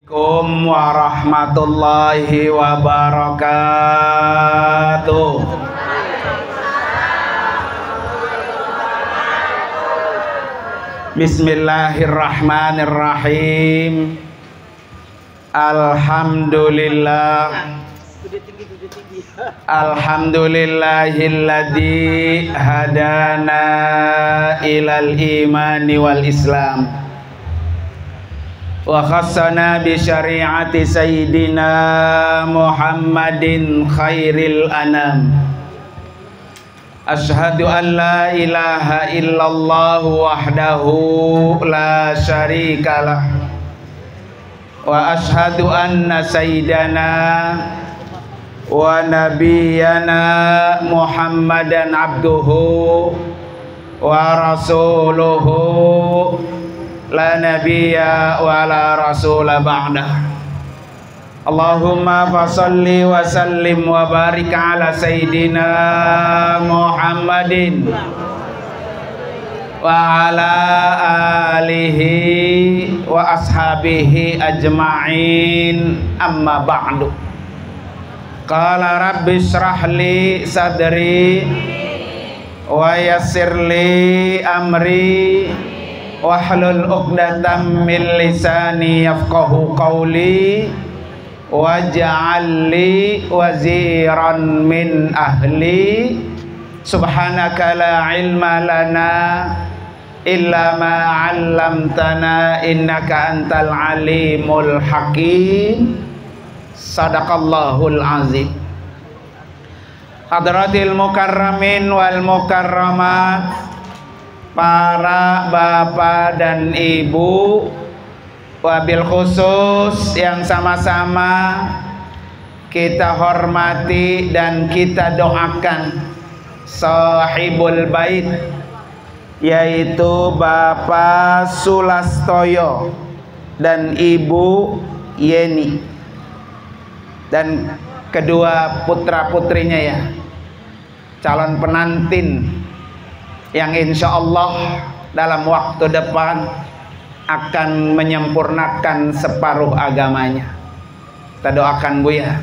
Assalamualaikum warahmatullahi wabarakatuh. Bismillahirrahmanirrahim. Alhamdulillahilladzi hadana ilal imani wal islam wa khassana bi syari'ati sayyidina Muhammadin khairil anam. Asyhadu an la ilaha illallah wahdahu la syarikalah wa asyhadu anna sayyidana wa nabiyyana Muhammadan abduhu wa rasuluhu la nabiyya wa la rasula ba'dah. Allahumma fasalli wa sallim wa barik ala sayyidina Muhammadin wa ala alihi wa ashabihi ajma'in, amma ba'du. Qala rabbi shrah li sadri wa yassir li amri wahlul 'uqdatam min lisani yafqahu qawli waj'al li waziran min ahli. Subhanaka la ilma lana illa ma 'allamtana innaka antal alimul hakim. Sadaqallahul azim. Hadratil mukarramin wal mukarramat, para bapak dan ibu, wabil khusus yang sama-sama kita hormati dan kita doakan sahibul bait, yaitu Bapak Sulastoyo dan Ibu Yeni, dan kedua putra-putrinya, ya, calon penantin yang insya Allah dalam waktu depan akan menyempurnakan separuh agamanya. Kita doakan, Bu, ya,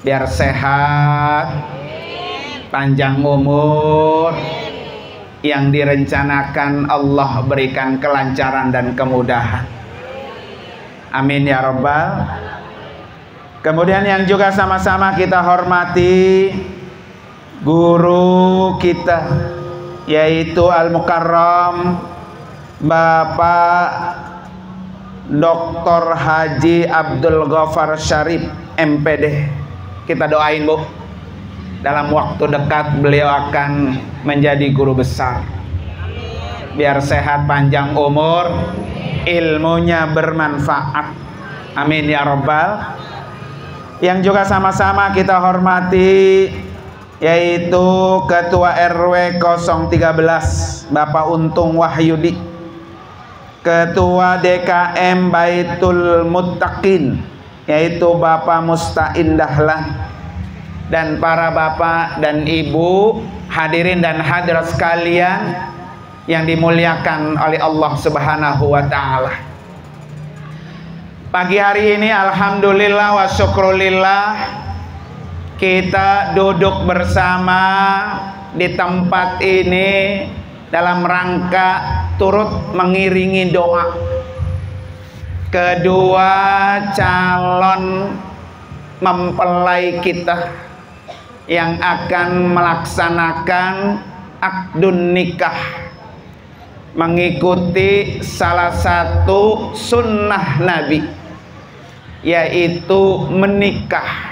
biar sehat, panjang umur, yang direncanakan Allah berikan kelancaran dan kemudahan. Amin ya Rabbal. Kemudian yang juga sama-sama kita hormati guru kita, yaitu Al-Mukarram Bapak Dr. Haji Abdul Ghaffar Syarif MPD. Kita doain, Bu, dalam waktu dekat beliau akan menjadi guru besar, biar sehat, panjang umur, ilmunya bermanfaat. Amin ya Rabbal. Yang juga sama-sama kita hormati yaitu Ketua RW 013 Bapak Untung Wahyudi, Ketua DKM Baitul Muttaqin yaitu Bapak Mustain Dahlan, dan para bapak dan ibu, hadirin dan hadirat sekalian yang dimuliakan oleh Allah Subhanahu wa ta'ala. Pagi hari ini alhamdulillah wa syukrulillah kita duduk bersama di tempat ini dalam rangka turut mengiringi doa kedua calon mempelai kita yang akan melaksanakan akdun nikah, mengikuti salah satu sunnah Nabi, yaitu menikah.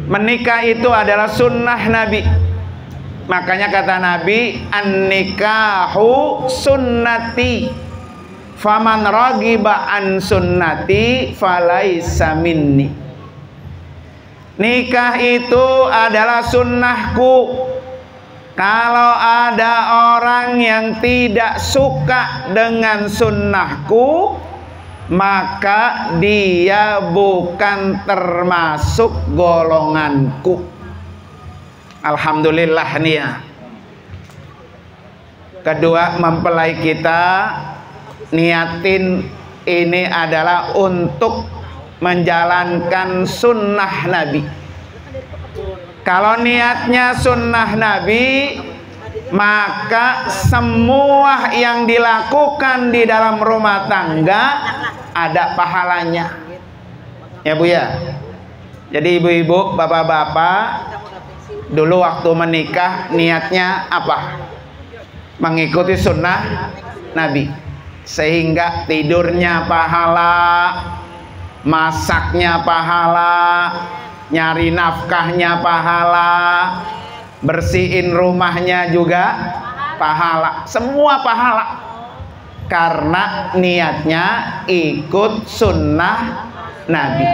Menikah itu adalah sunnah Nabi. Makanya kata Nabi, an-nikahu sunnati faman ragiba an sunnati falaisa minni. Nikah itu adalah sunnahku. Kalau ada orang yang tidak suka dengan sunnahku, maka dia bukan termasuk golonganku. Alhamdulillah nih, ya. Kedua mempelai kita niatin ini adalah untuk menjalankan sunnah Nabi. Kalau niatnya sunnah Nabi, maka semua yang dilakukan di dalam rumah tangga ada pahalanya. Ya Bu ya. Jadi ibu-ibu, bapak-bapak, dulu waktu menikah niatnya apa? Mengikuti sunnah Nabi. Sehingga tidurnya pahala, masaknya pahala, nyari nafkahnya pahala, bersihin rumahnya juga pahala, semua pahala, karena niatnya ikut sunnah Nabi.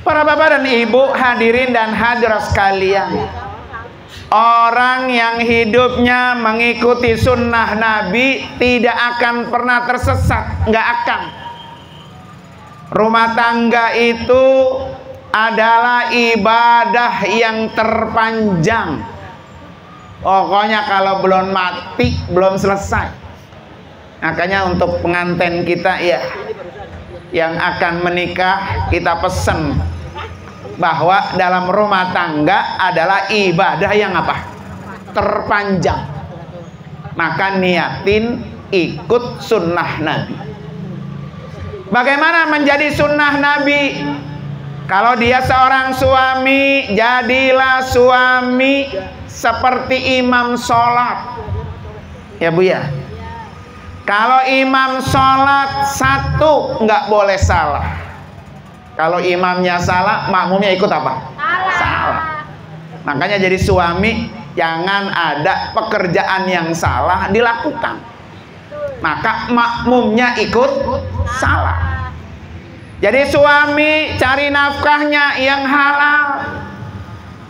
Para bapak dan ibu, hadirin dan hadirat sekalian, orang yang hidupnya mengikuti sunnah Nabi tidak akan pernah tersesat, nggak akan. Rumah tangga itu adalah ibadah yang terpanjang. Pokoknya kalau belum mati, belum selesai. Makanya untuk pengantin kita ya, yang akan menikah, kita pesan bahwa dalam rumah tangga adalah ibadah yang apa? Terpanjang. Maka niatin ikut sunnah Nabi. Bagaimana menjadi sunnah Nabi? Kalau dia seorang suami, jadilah suami seperti imam sholat. Ya Bu ya. Kalau imam sholat satu nggak boleh salah. Kalau imamnya salah, makmumnya ikut apa? Salah. Makanya jadi suami, jangan ada pekerjaan yang salah dilakukan, maka makmumnya ikut salah. Jadi suami cari nafkahnya yang halal,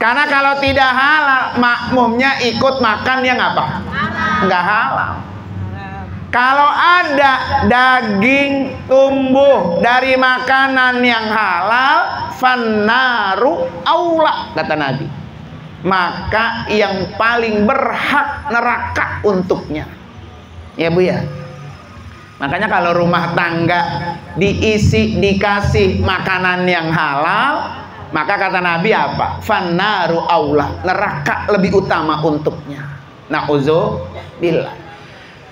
karena kalau tidak halal, makmumnya ikut makan yang apa? Nggak halal. Kalau ada daging tumbuh dari makanan yang halal, fannaru aula, kata Nabi, maka yang paling berhak neraka untuknya. Ya Bu ya. Makanya kalau rumah tangga dikasih makanan yang halal, maka kata Nabi apa? Fannaru aula, neraka lebih utama untuknya. Na'udzubillah.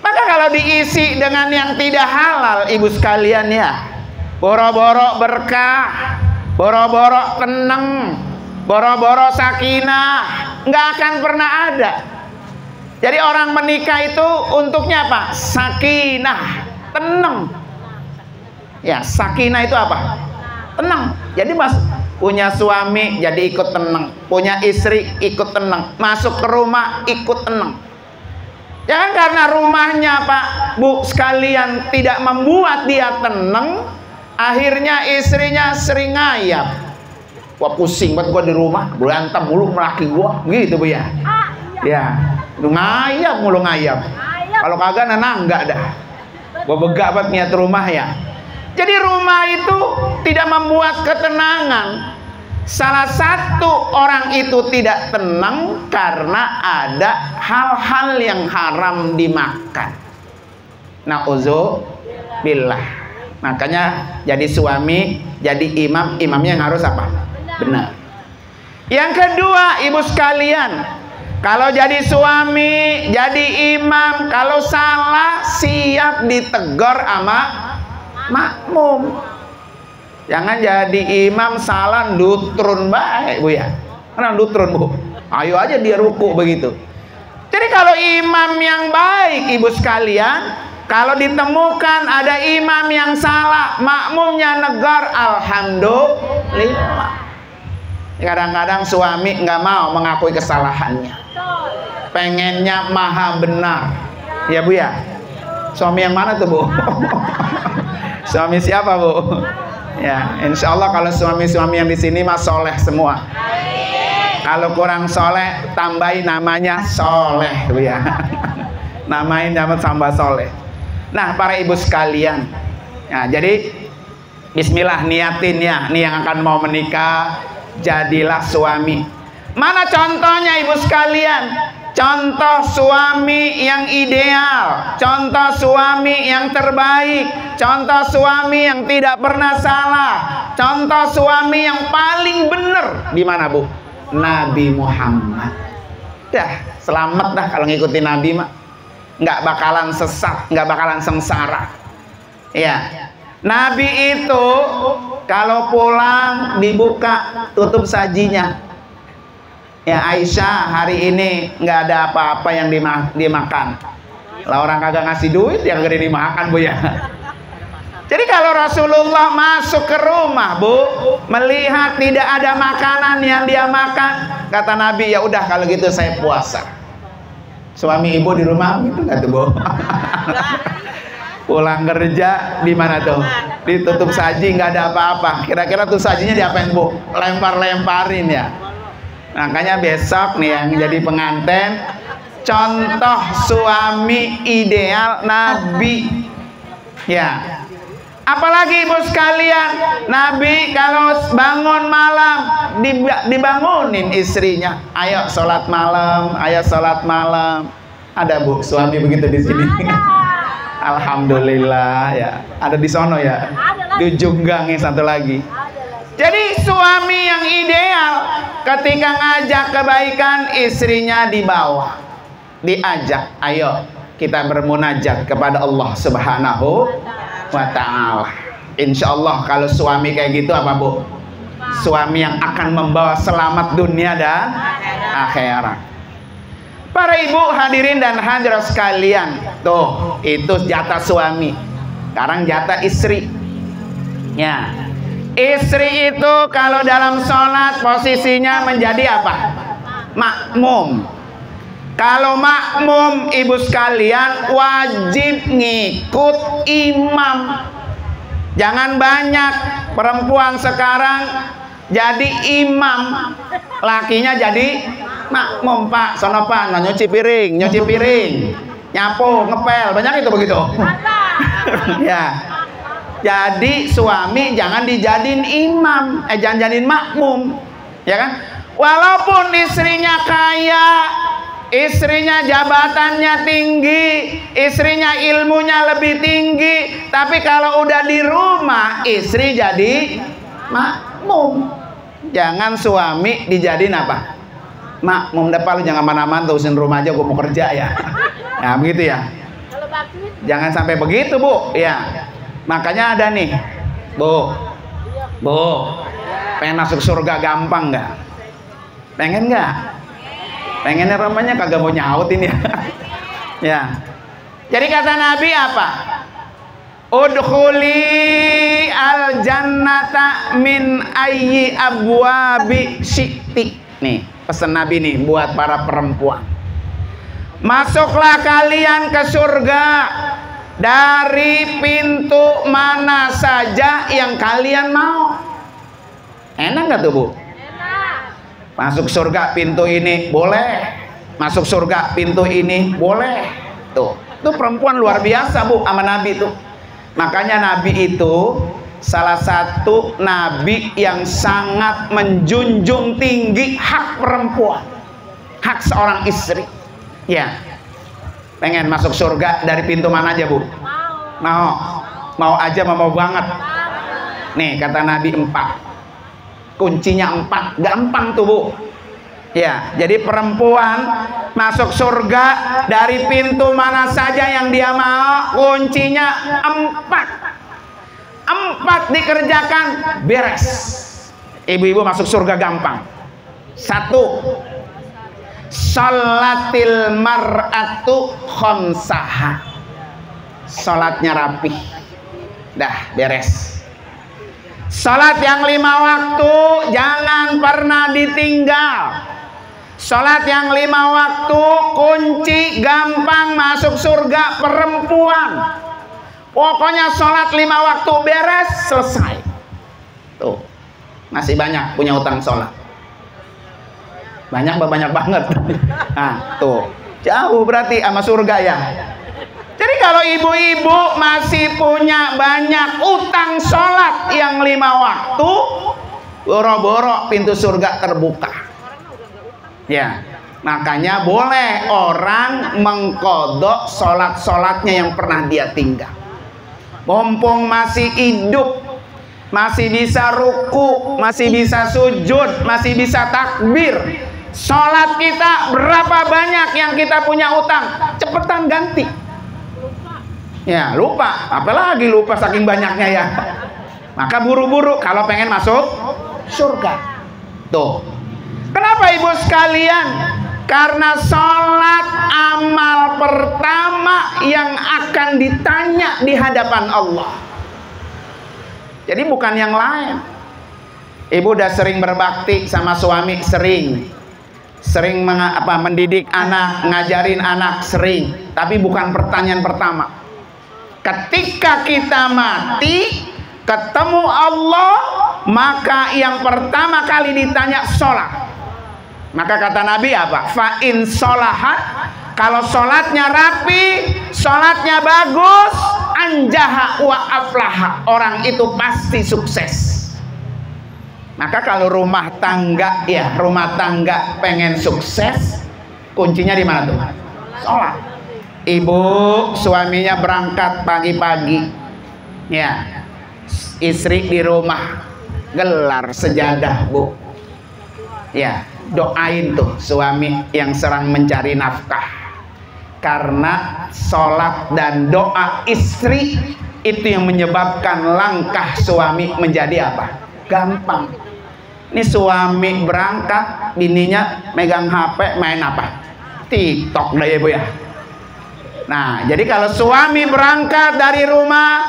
Maka kalau diisi dengan yang tidak halal, ibu sekalian ya, boro-boro berkah, boro-boro tenang, boro-boro sakinah, nggak akan pernah ada. Jadi orang menikah itu untuknya apa? Sakinah, tenang. Ya, sakinah itu apa? Tenang. Jadi mas punya suami jadi ikut tenang, punya istri ikut tenang, masuk ke rumah ikut tenang. Jangan karena rumahnya Pak Bu sekalian tidak membuat dia tenang, akhirnya istrinya sering ngayap. Wah pusing banget gua di rumah, berantem mulu melaki gua, gitu Bu ya. Ya, lu ngayap mulu ngayap. Kalau kagak nangga dah. Gua begak banget niat rumah ya. Jadi rumah itu tidak membuat ketenangan. Salah satu orang itu tidak tenang karena ada hal-hal yang haram dimakan. Na'udzubillah. Makanya jadi suami, jadi imam, imamnya yang harus apa? Benar. Yang kedua, ibu sekalian, kalau jadi suami, jadi imam, kalau salah siap ditegur sama makmum. Jangan jadi imam salah dutrun baik Bu ya. Karena dutrun Bu. Ayo aja dia ruku begitu. Jadi kalau imam yang baik ibu sekalian, kalau ditemukan ada imam yang salah, makmumnya negar, alhamdulillah. Kadang-kadang suami nggak mau mengakui kesalahannya. Pengennya maha benar. Ya Bu ya. Suami yang mana tuh Bu? Suami siapa Bu? Ya, insya Allah kalau suami-suami yang di sini mah soleh semua. Kalau kurang soleh, tambahin namanya soleh, Bu ya. Namain nama tambah soleh. Nah, para ibu sekalian, ya, jadi Bismillah niatin ya, nih yang akan mau menikah, jadilah suami. Mana contohnya ibu sekalian? contoh suami yang ideal, contoh suami yang terbaik, contoh suami yang tidak pernah salah, contoh suami yang paling benar di mana, Bu? Nabi Muhammad. Dah, selamat dah kalau ngikutin Nabi mah. Nggak bakalan sesat, nggak bakalan sengsara. Ya. Nabi itu kalau pulang dibuka tutup sajinya. Ya, Aisyah hari ini nggak ada apa-apa yang dimakan. Lah orang kagak ngasih duit yang gak dimakan, Bu ya. Jadi kalau Rasulullah masuk ke rumah, Bu, melihat tidak ada makanan yang dia makan, kata Nabi, ya udah kalau gitu saya puasa. Suami ibu di rumah gitu nggak tuh, Bu? Pulang kerja di mana tuh? Ditutup saji, nggak ada apa-apa. Kira-kira tuh sajinya diapain, Bu? Lempar-lemparin ya. Makanya besok nih yang jadi pengantin, contoh suami ideal Nabi. Ya. Apalagi ibu sekalian, Nabi kalau bangun malam dibangunin istrinya. Ayo sholat malam, ayo sholat malam. Ada, Bu, suami begitu di sini. Alhamdulillah ya. Ada di sono ya. Di Junggang yang satu lagi. Jadi suami yang ideal ketika ngajak kebaikan istrinya di bawah, diajak, ayo kita bermunajat kepada Allah Subhanahu wa ta'ala. Insya Allah kalau suami kayak gitu apa, Bu? Suami yang akan membawa selamat dunia dan akhirat. Para ibu hadirin dan hadirat sekalian, tuh itu jatah suami. Sekarang jatah istri. Ya. Istri itu kalau dalam sholat posisinya menjadi apa? Makmum. Kalau makmum ibu sekalian wajib ngikut imam. Jangan banyak perempuan sekarang jadi imam, lakinya jadi makmum. Pak, sono Pak, nyuci piring, nyapu, ngepel, banyak itu begitu. Ya. Jadi suami jangan dijadiin imam, jangan jadiin makmum, ya kan? Walaupun istrinya kaya, istrinya jabatannya tinggi, istrinya ilmunya lebih tinggi, tapi kalau udah di rumah istri jadi makmum. Jangan suami dijadiin apa? Makmum. Depan lu jangan mana-mana, terusin rumah aja, gue mau kerja ya. Nah begitu ya. Jangan sampai begitu, Bu. Ya. Makanya ada nih, Bu, pengen masuk surga gampang nggak? Pengen nggak? Pengennya ramanya kagak mau nyaut ini ya. Ya. Jadi kata Nabi apa? Udkhuli al jannata min ayyi abwabi syi'ti. Nih, pesan Nabi nih buat para perempuan. Masuklah kalian ke surga dari pintu mana saja yang kalian mau. Enak nggak tuh, Bu? Enak. Masuk surga pintu ini boleh, masuk surga pintu ini boleh. Tuh perempuan luar biasa, Bu, sama Nabi tuh. Makanya Nabi itu salah satu nabi yang sangat menjunjung tinggi hak perempuan, hak seorang istri. Ya. Pengen masuk surga dari pintu mana aja, Bu? Mau aja, mau banget. Nih kata Nabi 4. Kuncinya 4, gampang tuh, Bu. Ya, jadi perempuan masuk surga dari pintu mana saja yang dia mau, kuncinya 4 dikerjakan beres. Ibu-ibu masuk surga gampang. 1, sholatil mar'atu khomsaha. Sholatnya rapih, dah beres. Sholat yang 5 waktu jangan pernah ditinggal. Sholat yang 5 waktu kunci gampang masuk surga perempuan. Pokoknya sholat 5 waktu beres, selesai. Tuh, masih banyak punya utang sholat. Banyak banget. Nah, tuh jauh berarti sama surga ya. Jadi kalau ibu-ibu masih punya banyak utang sholat yang 5 waktu, boro-boro pintu surga terbuka. Ya, Makanya boleh orang mengqadha sholat-sholatnya yang pernah dia tinggal. Mumpung masih hidup, masih bisa ruku, masih bisa sujud, masih bisa takbir. Sholat kita berapa banyak yang kita punya utang, cepetan ganti. Ya lupa, apalagi lupa saking banyaknya ya. Maka buru-buru kalau pengen masuk surga. Tuh, kenapa ibu sekalian? Karena sholat amal pertama yang akan ditanya di hadapan Allah. Jadi bukan yang lain. Ibu udah sering berbakti sama suami, sering mendidik anak, ngajarin anak, sering. Tapi bukan pertanyaan pertama. Ketika kita mati, ketemu Allah, maka yang pertama kali ditanya sholat. Maka kata Nabi apa? Fa'in sholahat, kalau sholatnya rapi, sholatnya bagus, anjaha wa aflaha, orang itu pasti sukses. Maka kalau rumah tangga ya, rumah tangga pengen sukses, kuncinya di mana tuh? Sholat. Ibu suaminya berangkat pagi-pagi, ya, istri di rumah gelar sejadah, bu, ya, doain tuh suami yang sedang mencari nafkah, karena sholat dan doa istri itu yang menyebabkan langkah suami menjadi apa? Gampang. Ini suami berangkat, bininya megang HP main apa? TikTok dah ya bu ya. Nah jadi kalau suami berangkat dari rumah,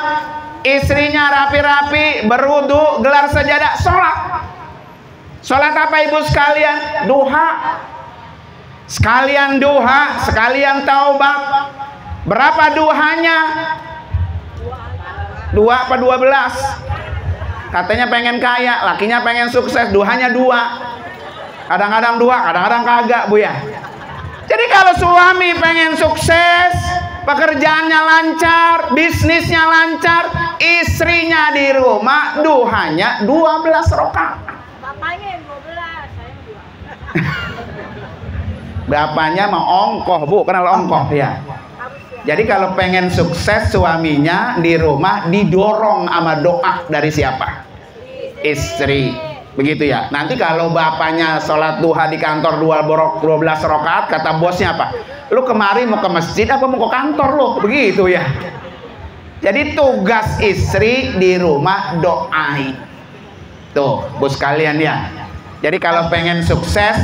istrinya rapi-rapi, berwudu, gelar sajadah, sholat. Sholat apa ibu sekalian? Duha. Sekalian duha, sekalian taubat. Berapa duhanya? 2 apa 12? Katanya pengen kaya, lakinya pengen sukses, duhanya 2. Kadang-kadang 2, kadang-kadang kagak bu ya. Jadi kalau suami pengen sukses, pekerjaannya lancar, bisnisnya lancar, istrinya di rumah, duhanya 12 rakaat. Bapaknya yang 12, saya 2. Bapaknya mau ongkoh bu, kenal ongkoh ya. Jadi kalau pengen sukses suaminya di rumah didorong sama doa dari siapa? Istri. Begitu ya. Nanti kalau bapaknya sholat duha di kantor 12 rakaat, kata bosnya apa? Lu kemari mau ke masjid apa mau ke kantor lu? Begitu ya. Jadi tugas istri di rumah doain. Tuh, bu sekalian ya. Jadi kalau pengen sukses,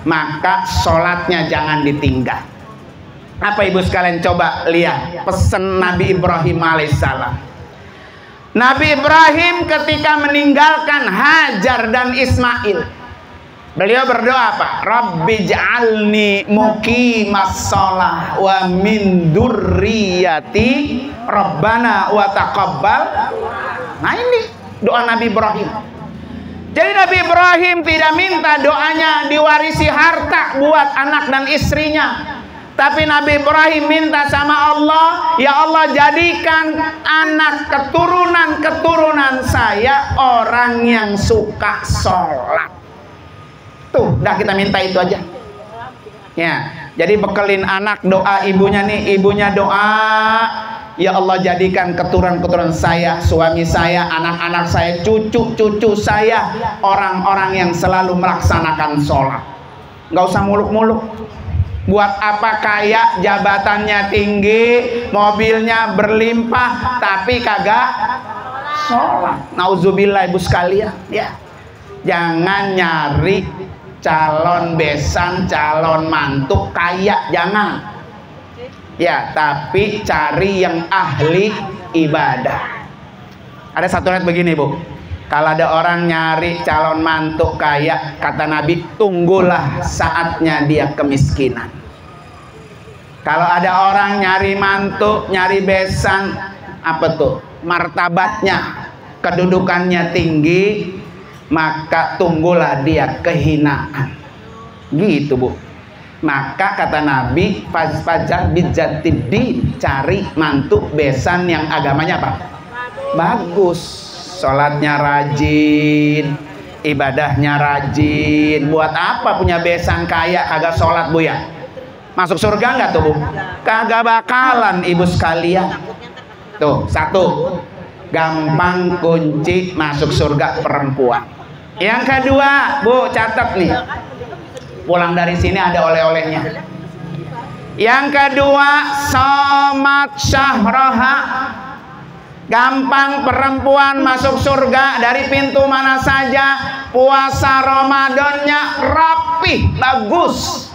maka sholatnya jangan ditinggal. Apa ibu sekalian coba lihat pesan Nabi Ibrahim alaihissalam. Nabi Ibrahim ketika meninggalkan Hajar dan Ismail, beliau berdoa apa? Rabbi ja'alni muqimas shalah wa min dzurriyyati rabbana wa taqabbal. Nah ini doa Nabi Ibrahim. Jadi Nabi Ibrahim tidak minta doanya diwarisi harta buat anak dan istrinya. Tapi Nabi Ibrahim minta sama Allah, ya Allah jadikan anak keturunan saya orang yang suka sholat. Tuh, dah kita minta itu aja. Ya, jadi bekelin anak doa ibunya nih, ibunya doa, ya Allah jadikan keturunan saya, suami saya, anak-anak saya, cucu-cucu saya orang-orang yang selalu melaksanakan sholat. Nggak usah muluk-muluk. Buat apa kaya, jabatannya tinggi, mobilnya berlimpah, tapi kagak sholat. Nauzubillah ibu sekalian ya. Jangan nyari calon besan, calon mantu kaya, jangan. Ya, tapi cari yang ahli ibadah. Ada satu ayat begini bu. Kalau ada orang nyari calon mantu kaya, kata Nabi, tunggulah saatnya dia kemiskinan. Kalau ada orang nyari mantu, nyari besan, apa tuh? Martabatnya, kedudukannya tinggi, maka tunggulah dia kehinaan. Gitu bu. Maka kata Nabi, fajr bijatiddi, cari mantu besan yang agamanya apa? Bagus. Sholatnya rajin, ibadahnya rajin. Buat apa punya besan kaya kagak sholat Bu ya? Masuk surga nggak tuh Bu? Kagak bakalan ibu sekalian. Tuh, satu, gampang kunci masuk surga perempuan. Yang kedua Bu, catat nih, pulang dari sini ada oleh-olehnya. Yang kedua, somat syahroha. Gampang perempuan masuk surga dari pintu mana saja. Puasa Ramadannya rapih, bagus.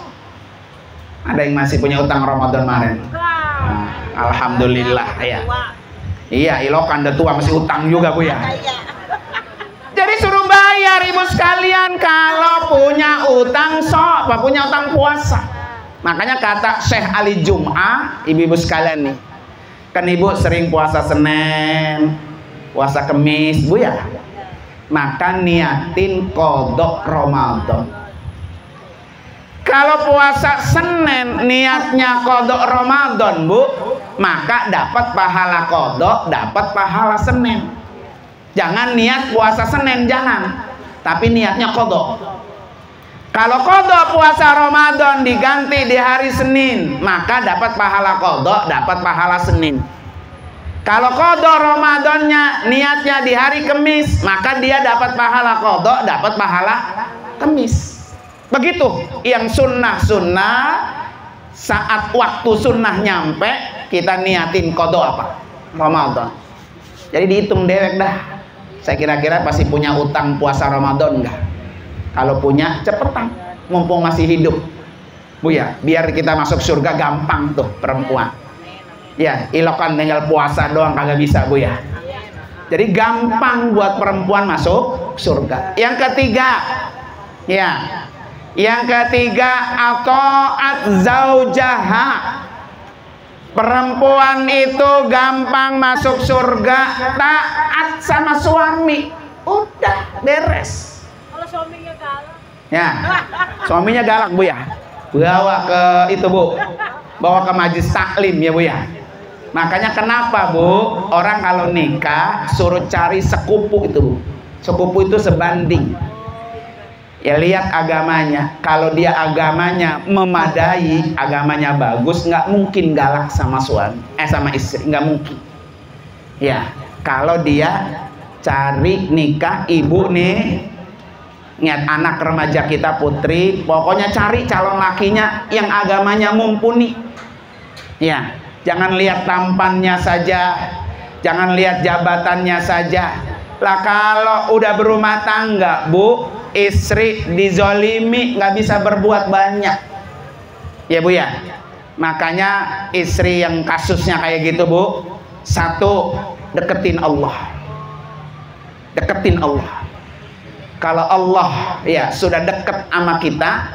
Ada yang masih punya utang Ramadan kemarin? Alhamdulillah ya. Iya, ilokan udah tua masih utang juga Bu ya. Jadi suruh bayar ibu sekalian kalau punya utang sok, punya utang puasa. Makanya kata Syekh Ali Jum'ah, ibu-ibu sekalian nih. Kan ibu sering puasa Senin, puasa Kemis, Bu ya. Maka niatin qodok Ramadan. Kalau puasa Senin niatnya qodok Ramadan Bu, maka dapat pahala qodok, dapat pahala Senin. Jangan niat puasa Senin, jangan. Tapi niatnya qodok. Kalau qodok puasa Ramadan diganti di hari Senin, maka dapat pahala qodok, dapat pahala Senin. Kalau qodok Ramadannya niatnya di hari Kamis, maka dia dapat pahala qodok, dapat pahala Kamis. Begitu yang sunnah-sunnah, saat waktu sunnah nyampe, kita niatin qodok apa? Ramadan. Jadi dihitung dewek dah. Saya kira-kira pasti punya utang puasa Ramadan enggak? Kalau punya cepetan, mumpung masih hidup Bu ya, biar kita masuk surga gampang tuh perempuan. Ya, ilokan tinggal puasa doang kagak bisa Bu ya. Jadi gampang buat perempuan masuk surga. Yang ketiga, ya, yang ketiga ato'at zaujaha. Perempuan itu gampang masuk surga, taat sama suami. Udah beres. Suaminya galak. Ya, suaminya galak Bu ya. Bawa ke itu Bu, bawa ke majlis taklim ya Bu ya. Makanya kenapa Bu, orang kalau nikah suruh cari sekupu itu Bu. Sekupu itu sebanding. Ya lihat agamanya. Kalau dia agamanya memadai, agamanya bagus, nggak mungkin galak sama suami, sama istri, nggak mungkin. Ya, kalau dia cari nikah ibu nih. Niat anak remaja kita putri, pokoknya cari calon lakinya yang agamanya mumpuni. Ya, jangan lihat tampannya saja, jangan lihat jabatannya saja. Lah kalau udah berumah tangga Bu, istri dizolimi nggak bisa berbuat banyak. Ya Bu ya. Makanya istri yang kasusnya kayak gitu Bu, satu, deketin Allah. Deketin Allah. Kalau Allah ya sudah dekat sama kita,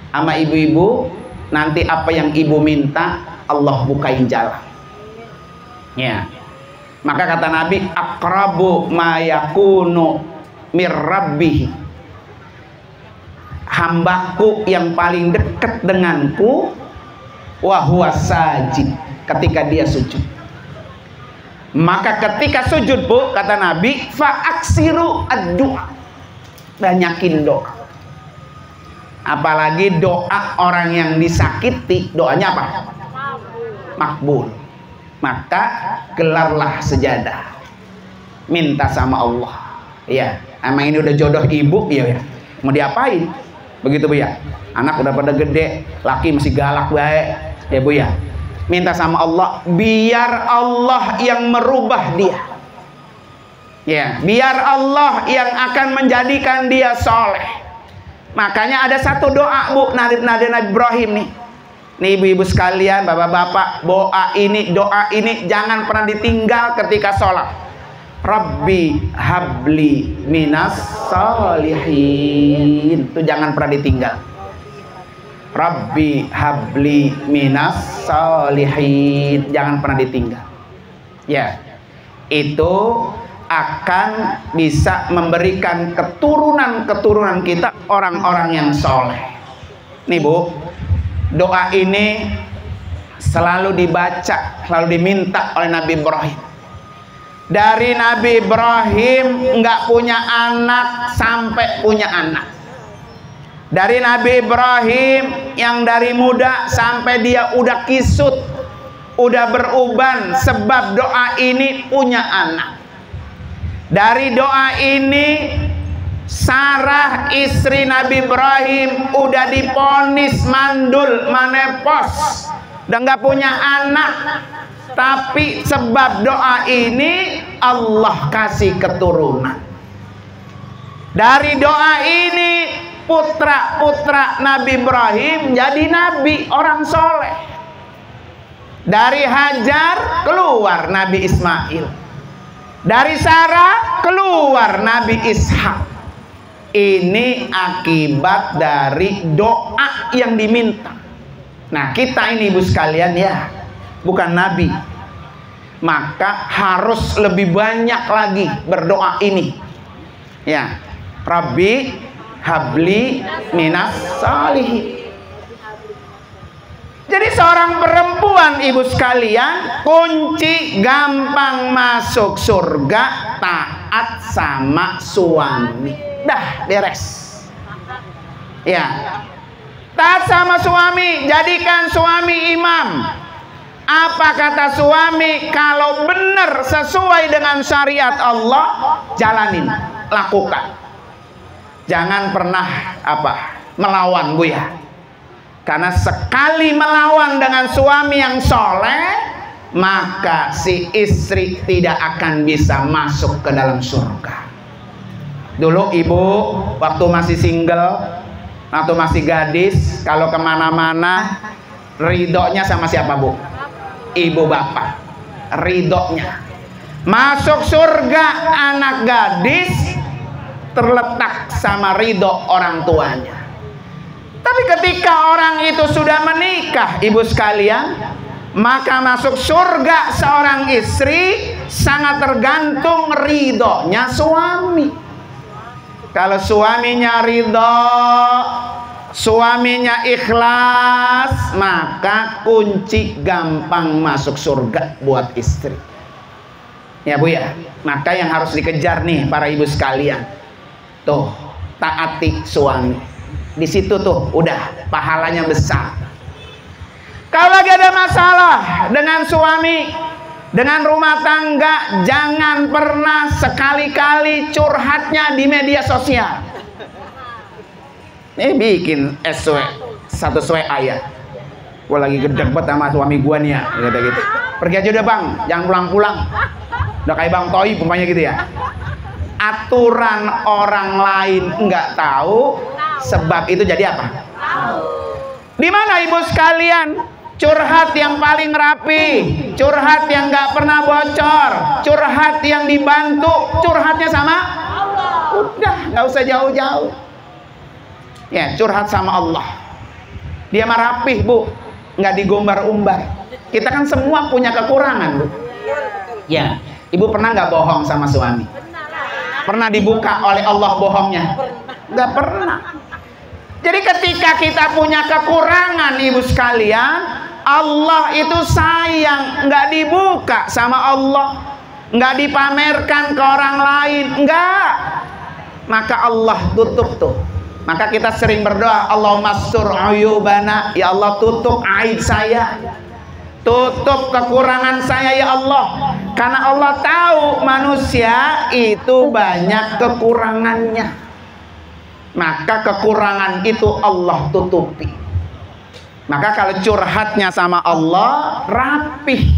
sama ibu-ibu, nanti apa yang ibu minta Allah bukain jalan. Ya. Maka kata Nabi, aqrabu ma yakunu mir rabbih. Hambaku yang paling dekat denganku wa huwa sajid, ketika dia sujud. Maka ketika sujud Bu, kata Nabi, fa aksiru ad-du'a. Banyakin doa. Apalagi doa orang yang disakiti, doanya apa? Makbul. Maka gelarlah sejadah, minta sama Allah. Ya, emang ini udah jodoh ibu ya, ya. Mau diapain? Begitu Bu ya. Anak udah pada gede, laki masih galak baik ya Bu ya. Minta sama Allah biar Allah yang merubah dia. Ya, biar Allah yang akan menjadikan dia soleh. Makanya ada satu doa Bu, Nabi Ibrahim nih. Nih ibu-ibu sekalian, bapak-bapak, doa ini jangan pernah ditinggal ketika sholat. Rabbi habli minas solihin. Itu jangan pernah ditinggal. Rabbi habli minas solihin. Jangan pernah ditinggal. Ya, itu akan bisa memberikan keturunan-keturunan kita orang-orang yang soleh. Nih Bu, doa ini selalu dibaca, selalu diminta oleh Nabi Ibrahim. Dari Nabi Ibrahim nggak punya anak sampai punya anak. Dari Nabi Ibrahim yang dari muda sampai dia udah kisut, udah beruban sebab doa ini punya anak. Dari doa ini Sarah istri Nabi Ibrahim udah diponis mandul, menepos, dan nggak punya anak. Tapi sebab doa ini Allah kasih keturunan. Dari doa ini putra-putra Nabi Ibrahim jadi nabi, orang soleh. Dari Hajar keluar Nabi Ismail. Dari Sarah keluar Nabi Ishak. Ini akibat dari doa yang diminta. Nah, kita ini ibu sekalian ya, bukan nabi, maka harus lebih banyak lagi berdoa ini. Ya, Rabbi habli minas salihin. Jadi seorang perempuan ibu sekalian, kunci gampang masuk surga taat sama suami. Dah beres. Ya, taat sama suami, jadikan suami imam. Apa kata suami? Kalau benar sesuai dengan syariat Allah, jalanin, lakukan. Jangan pernah melawan, Bu ya. Karena sekali melawan dengan suami yang soleh, maka si istri tidak akan bisa masuk ke dalam surga. Dulu ibu waktu masih single, waktu masih gadis, kalau kemana-mana ridhonya sama siapa, Bu? Ibu bapak. Ridhonya masuk surga anak gadis terletak sama ridho orang tuanya. Tapi ketika orang itu sudah menikah, ibu sekalian, maka masuk surga seorang istri sangat tergantung ridhonya suami. Kalau suaminya ridho, suaminya ikhlas, maka kunci gampang masuk surga buat istri. Ya Bu ya, maka yang harus dikejar nih para ibu sekalian. Tuh, taati suami. Di situ tuh udah pahalanya besar. Kalau lagi ada masalah dengan suami, dengan rumah tangga, jangan pernah sekali-kali curhatnya di media sosial. Ini bikin status WA. Gua lagi gedeg banget sama suami gua nih ya, gitu. Pergi aja udah Bang, jangan pulang-pulang. Udah kayak Bang Toi umpamanya gitu ya. Aturan orang lain nggak tahu, sebab itu jadi apa? Di mana ibu sekalian? Curhat yang paling rapi, curhat yang nggak pernah bocor, curhat yang dibantu, curhatnya sama Allah. Udah, nggak usah jauh-jauh. Ya, curhat sama Allah. Dia mah rapih, Bu, nggak digombar-umbar. Kita kan semua punya kekurangan, Bu. Ya, ibu pernah nggak bohong sama suami? Pernah dibuka oleh Allah bohongnya? Nggak pernah. Jadi ketika kita punya kekurangan ibu sekalian, Allah itu sayang, nggak dibuka sama Allah, nggak dipamerkan ke orang lain, nggak. Maka Allah tutup tuh. Maka kita sering berdoa, Allahumma astur uyubana, ya Allah tutup aib saya, tutup kekurangan saya ya Allah. Karena Allah tahu manusia itu banyak kekurangannya. Maka kekurangan itu Allah tutupi. Maka kalau curhatnya sama Allah rapih.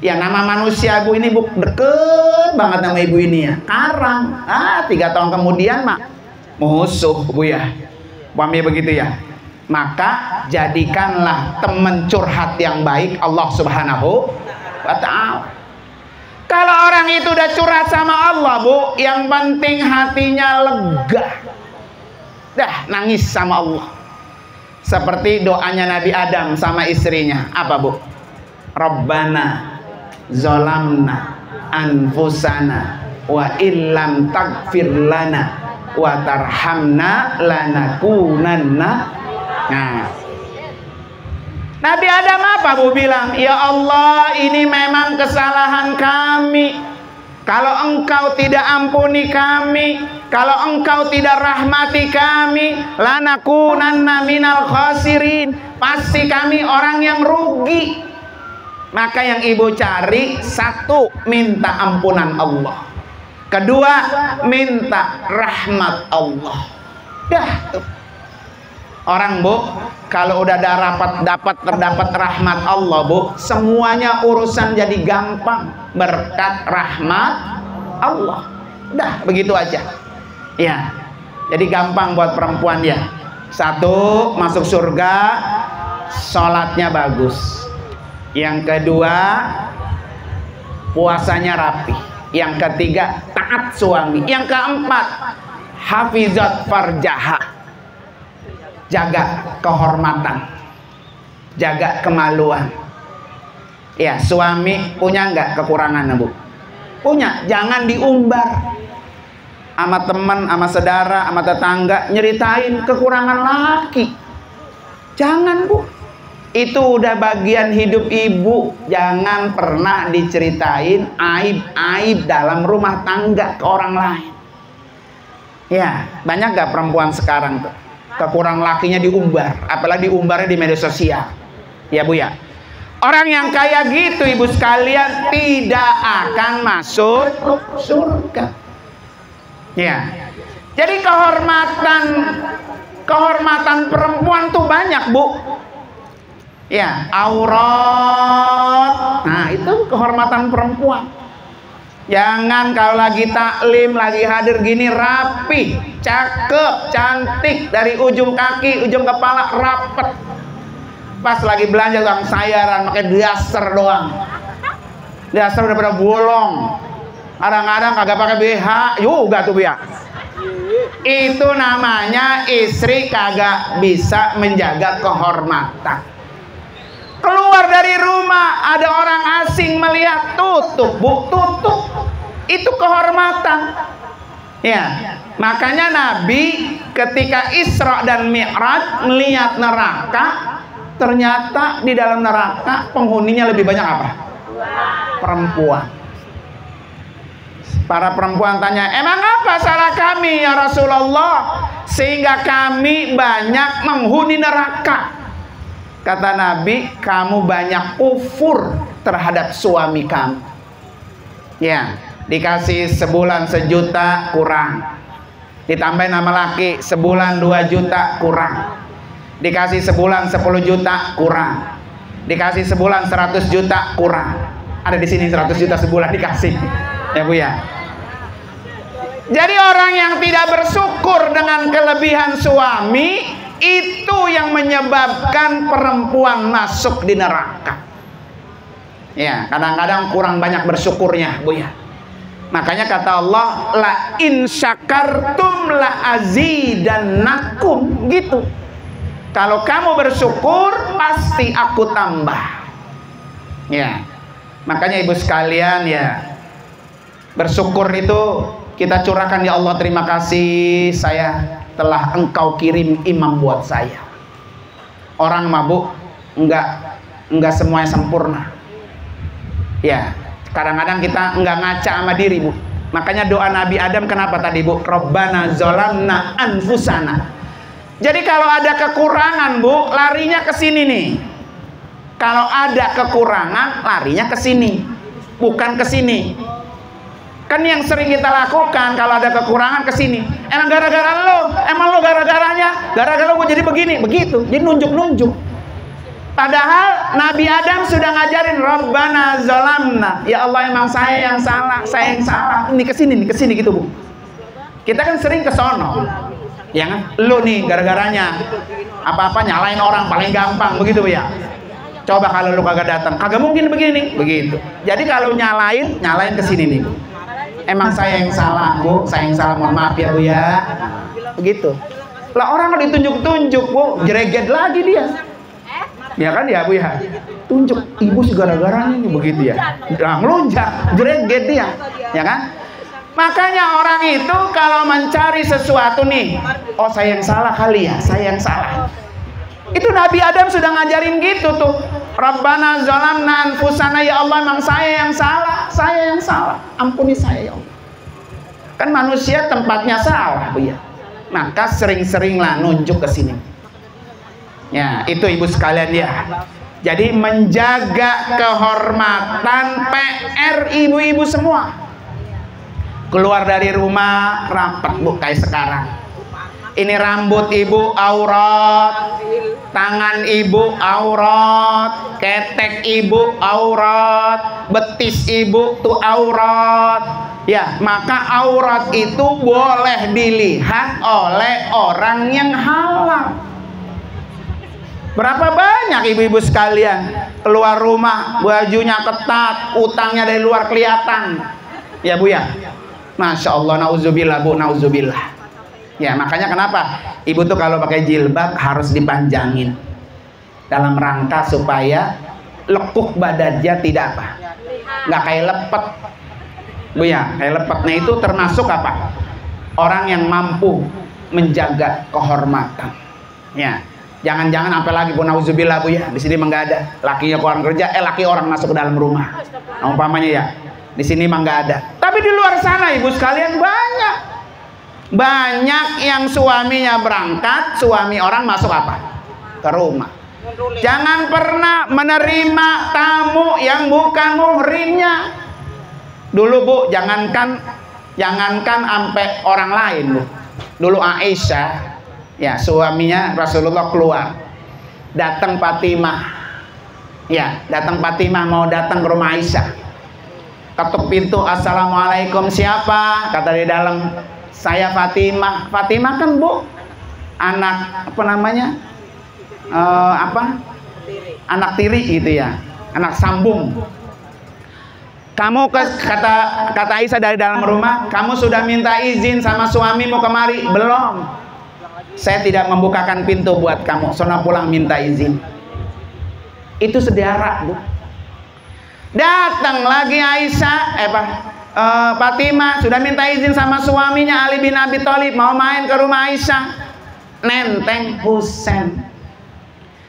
Ya nama manusia Bu ini Bu deket banget sama ibu ini ya. Karang. 3 tahun kemudian mah musuh Bu ya. Pahami begitu ya. Maka jadikanlah teman curhat yang baik Allah Subhanahu wa ta'ala. Kalau orang itu udah curhat sama Allah Bu, yang penting hatinya lega. Dah nangis sama Allah. Seperti doanya Nabi Adam sama istrinya. Apa Bu? Rabbana zolamna anfusana wa illam tagfir lana wa tarhamna lanakunanna. Nah, Nabi Adam apa Bu bilang? Ya Allah, ini memang kesalahan kami. Kalau engkau tidak ampuni kami, kalau engkau tidak rahmati kami, lanakunanna minal khasirin, pasti kami orang yang rugi. Maka yang ibu cari, satu, minta ampunan Allah. Kedua, minta rahmat Allah. Dah tuh. Orang bu, kalau udah ada terdapat rahmat Allah bu, semuanya urusan jadi gampang berkat rahmat Allah. Udah begitu aja. Ya, jadi gampang buat perempuan ya. Satu, masuk surga, sholatnya bagus. Yang kedua, puasanya rapi. Yang ketiga, taat suami. Yang keempat, hafizat farjaha, jaga kehormatan, jaga kemaluan. Ya, suami punya nggak kekurangan bu? Punya, jangan diumbar sama teman, sama saudara, sama tetangga, nyeritain kekurangan laki. Jangan bu, itu udah bagian hidup ibu. Jangan pernah diceritain aib-aib dalam rumah tangga ke orang lain. Ya, banyak gak perempuan sekarang tuh kekurangan lakinya diumbar, apalagi diumbarnya di media sosial. Ya bu ya, orang yang kayak gitu ibu sekalian tidak akan masuk surga. Ya, jadi kehormatan perempuan tuh banyak bu. Ya, aurat. Nah, itu kehormatan perempuan. Jangan kalau lagi taklim, lagi hadir gini rapi, cakep, cantik dari ujung kaki, ujung kepala rapet. Pas lagi belanja tukang sayaran pakai dasar doang. Dasar udah pada bolong. Kadang-kadang kagak pakai BH juga tuh ya. Itu namanya istri kagak bisa menjaga kehormatan. Keluar dari rumah ada orang asing melihat, tutup bu, tutup. Itu kehormatan. Ya, makanya Nabi ketika Isra dan Mi'raj melihat neraka, ternyata di dalam neraka penghuninya lebih banyak apa? Perempuan. Para perempuan tanya, emang apa salah kami ya Rasulullah sehingga kami banyak menghuni neraka? Kata Nabi, kamu banyak kufur terhadap suami kamu. Ya, dikasih sebulan 1 juta kurang, ditambahin nama laki sebulan 2 juta kurang, dikasih sebulan 10 juta kurang, dikasih sebulan 100 juta kurang. Ada di sini 100 juta sebulan dikasih. Ya bu ya. Jadi orang yang tidak bersyukur dengan kelebihan suami, itu yang menyebabkan perempuan masuk di neraka. Ya, kadang-kadang kurang banyak bersyukurnya, bu ya. Makanya kata Allah, la in syakartum la azidannakum, gitu. Kalau kamu bersyukur, pasti aku tambah. Ya, makanya ibu sekalian ya, bersyukur itu kita curahkan, ya Allah terima kasih saya telah engkau kirim imam buat saya. Orang mabuk enggak semuanya sempurna. Ya, kadang-kadang kita enggak ngaca sama diri bu. Makanya doa Nabi Adam kenapa tadi bu? Rabbana zolamna anfusana. Jadi kalau ada kekurangan bu, larinya ke sini nih. Kalau ada kekurangan, larinya ke sini, bukan ke sini. Kan yang sering kita lakukan kalau ada kekurangan ke sini. Emang gara-gara lo, emang lo gara-garanya, gara-gara lo gue jadi begini, begitu. Jadi nunjuk-nunjuk. Padahal Nabi Adam sudah ngajarin Rabbana zolamna. Ya Allah, emang saya yang salah, saya yang salah. Ini ke sini gitu bu. Kita kan sering ke sono. Ya kan? Lo nih gara-garanya. Apa-apa nyalain orang paling gampang, begitu bu ya. Coba kalau lo kagak datang, kagak mungkin begini, begitu. Jadi kalau nyalain ke sini nih. Emang saya yang salah bu, saya yang salah, mohon maaf ya bu ya. Begitu. Lah orang ditunjuk-tunjuk bu, jereget lagi dia. Ya kan ya bu ya. Tunjuk, ibu sih gara-garanya nih, begitu ya. Udah melunjak, jereget dia. Ya kan? Makanya orang itu kalau mencari sesuatu nih, oh saya yang salah kali ya, saya yang salah. Itu Nabi Adam sudah ngajarin gitu tuh. Rabbana zalamna anfusana, ya Allah memang saya yang salah, ampuni saya ya Allah. Kan manusia tempatnya salah, Bu ya. Maka sering-seringlah nunjuk ke sini. Ya, itu ibu sekalian ya. Jadi menjaga kehormatan PR ibu-ibu semua. Keluar dari rumah rapat, Bu, kayak sekarang. Ini rambut ibu aurat, tangan ibu aurat, ketek ibu aurat, betis ibu tuh aurat. Ya, maka aurat itu boleh dilihat oleh orang yang halal. Berapa banyak ibu-ibu sekalian keluar rumah bajunya ketat, utangnya dari luar kelihatan. Ya Bu ya. Masya Allah, nauzubillah Bu, nauzubillah. Ya, makanya kenapa ibu tuh kalau pakai jilbab harus dipanjangin dalam rangka supaya lekuk badannya tidak apa, nggak kayak lepet, Bu ya. Kayak lepetnya itu termasuk apa? Orang yang mampu menjaga kehormatan. Ya, jangan-jangan apalagi Bu, nauzubillah Bu ya. Di sini mah nggak ada lakinya keluar kerja, laki orang masuk ke dalam rumah. Nah, umpamanya ya, di sini mah nggak ada. Tapi di luar sana ibu sekalian banyak yang suaminya berangkat, suami orang masuk apa? Ke rumah. Jangan pernah menerima tamu yang bukan muhrimnya. Dulu Bu, jangankan sampai orang lain Bu. Dulu Aisyah, ya suaminya Rasulullah keluar, datang Fatimah. Ya, datang Fatimah mau datang ke rumah Aisyah. Ketuk pintu, assalamualaikum, siapa? Kata di dalam, saya Fatimah. Fatimah kan Bu anak apa namanya, anak tiri gitu ya, anak sambung. Kamu kata Aisyah dari dalam rumah, kamu sudah minta izin sama suamimu kemari? Belum. Saya tidak membukakan pintu buat kamu, sono pulang minta izin. Itu sedara Bu. Datang lagi Aisyah, Fatimah sudah minta izin sama suaminya Ali bin Abi Thalib mau main ke rumah Aisyah. Nenteng Husain.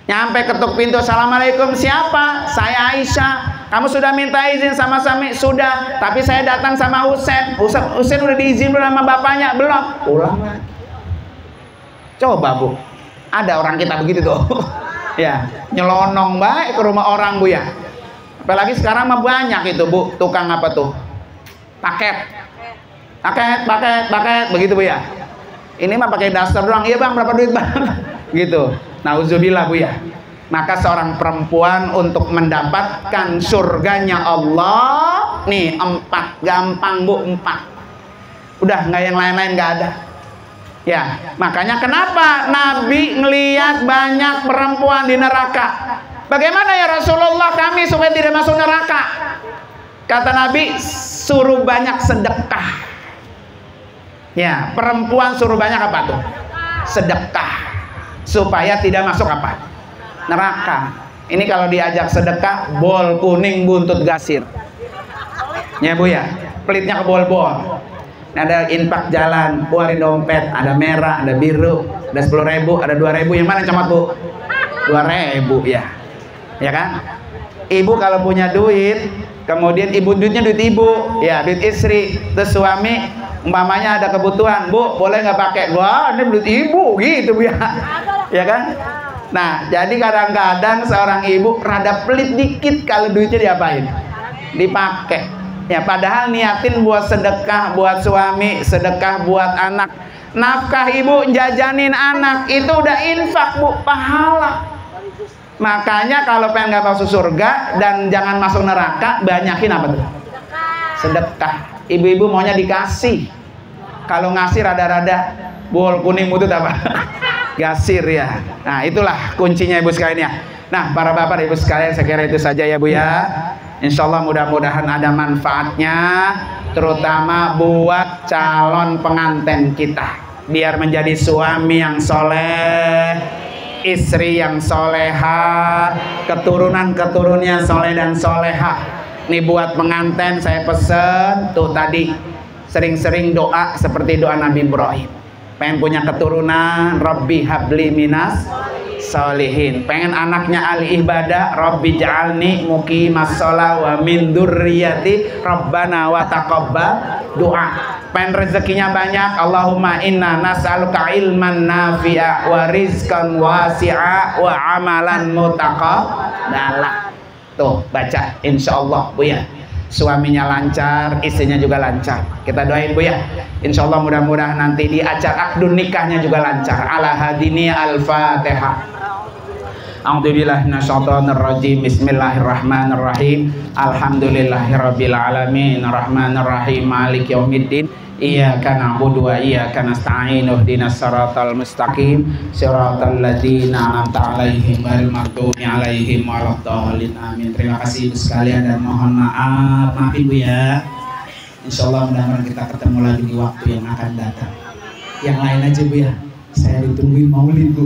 Nyampe ketuk pintu, assalamualaikum, siapa? Saya Aisyah. Kamu sudah minta izin sama suami? Sudah, tapi saya datang sama Husain. Husain udah diizin belum sama bapaknya? Belum. Ulang lagi. Coba Bu, ada orang kita begitu tuh. Ya, nyelonong baik ke rumah orang Bu ya. Apalagi sekarang mah banyak itu Bu, tukang apa tuh? Paket begitu Bu ya. Ini mah pakai daster doang. Iya Bang, berapa duit Bang? Gitu. Nauzubillah Bu ya. Maka seorang perempuan untuk mendapatkan surganya Allah nih 4, gampang Bu, 4. Udah nggak yang lain-lain nggak ada. Ya, makanya kenapa Nabi ngelihat banyak perempuan di neraka? Bagaimana ya Rasulullah kami supaya tidak masuk neraka? Kata Nabi, suruh banyak sedekah. Ya, perempuan suruh banyak apa tuh? Sedekah. Supaya tidak masuk apa? Neraka. Ini kalau diajak sedekah, bol kuning buntut gasir. Ya Bu ya, pelitnya ke bol-bol. Ada infak jalan, keluarin dompet, ada merah, ada biru, ada 10.000, ada 2.000. Yang mana camat Bu? 2.000 ya. Ya kan? Ibu kalau punya duit, kemudian duitnya duit ibu, ya duit istri, terus suami umpamanya ada kebutuhan, Bu boleh nggak pakai? Wah ini duit ibu gitu Bu ya. Ya kan? Nah jadi kadang-kadang seorang ibu rada pelit dikit kalau duitnya diapain? Dipakai. Ya padahal niatin buat sedekah buat suami, sedekah buat anak. Nafkah ibu jajanin anak itu udah infak Bu, pahala. Makanya kalau pengen gak masuk surga dan jangan masuk neraka, banyakin apa tuh? Sedekah. Ibu-ibu maunya dikasih. Kalau ngasih rada-rada bol kuning mutut apa? Gasir ya. Nah itulah kuncinya ibu sekalian ya. Nah para bapak ibu sekalian saya kira itu saja ya Bu ya. Insya Allah mudah-mudahan ada manfaatnya, terutama buat calon pengantin kita, biar menjadi suami yang soleh, istri yang soleha, keturunan-keturunnya soleh dan soleha. Nih buat pengantin saya pesen tuh tadi sering-sering doa seperti doa Nabi Ibrahim. Pengen punya keturunan, Rabbi habli minas solihin. Pengen anaknya ahli ibadah, Rabbi ja'alni muqimas shalah wa min dzurriyyati Rabbana wa taqabbal doa. Pengen rezekinya banyak, Allahumma inna nas'aluka ilman nafi'a wa rizqan wasi'a wa amalan mutaqabbala. Tuh baca insyaallah Bu ya. Suaminya lancar, istrinya juga lancar. Kita doain Bu ya. Insyaallah mudah-mudahan nanti di acara akdun nikahnya juga lancar. Ala hadini al-Fatihah. A'udzubillahi minasyaitonir rajim. Bismillahirrahmanirrahim. Alhamdulillahirabbil alamin. Arrahmanir rahim. Maliki yaumiddin. Iyyaka na'budu wa iyyaka nasta'in. Ihdinas siratal mustaqim. Siratal ladzina an'amta 'alaihim ghairil maghdubi 'alaihim waladdallin. Amin. Terima kasih Ibu sekalian dan mohon maaf Ibu ya. Insyaallah mudah-mudahan kita ketemu lagi di waktu yang akan datang. Yang lain aja Bu ya. Saya ditungguin maulid Bu.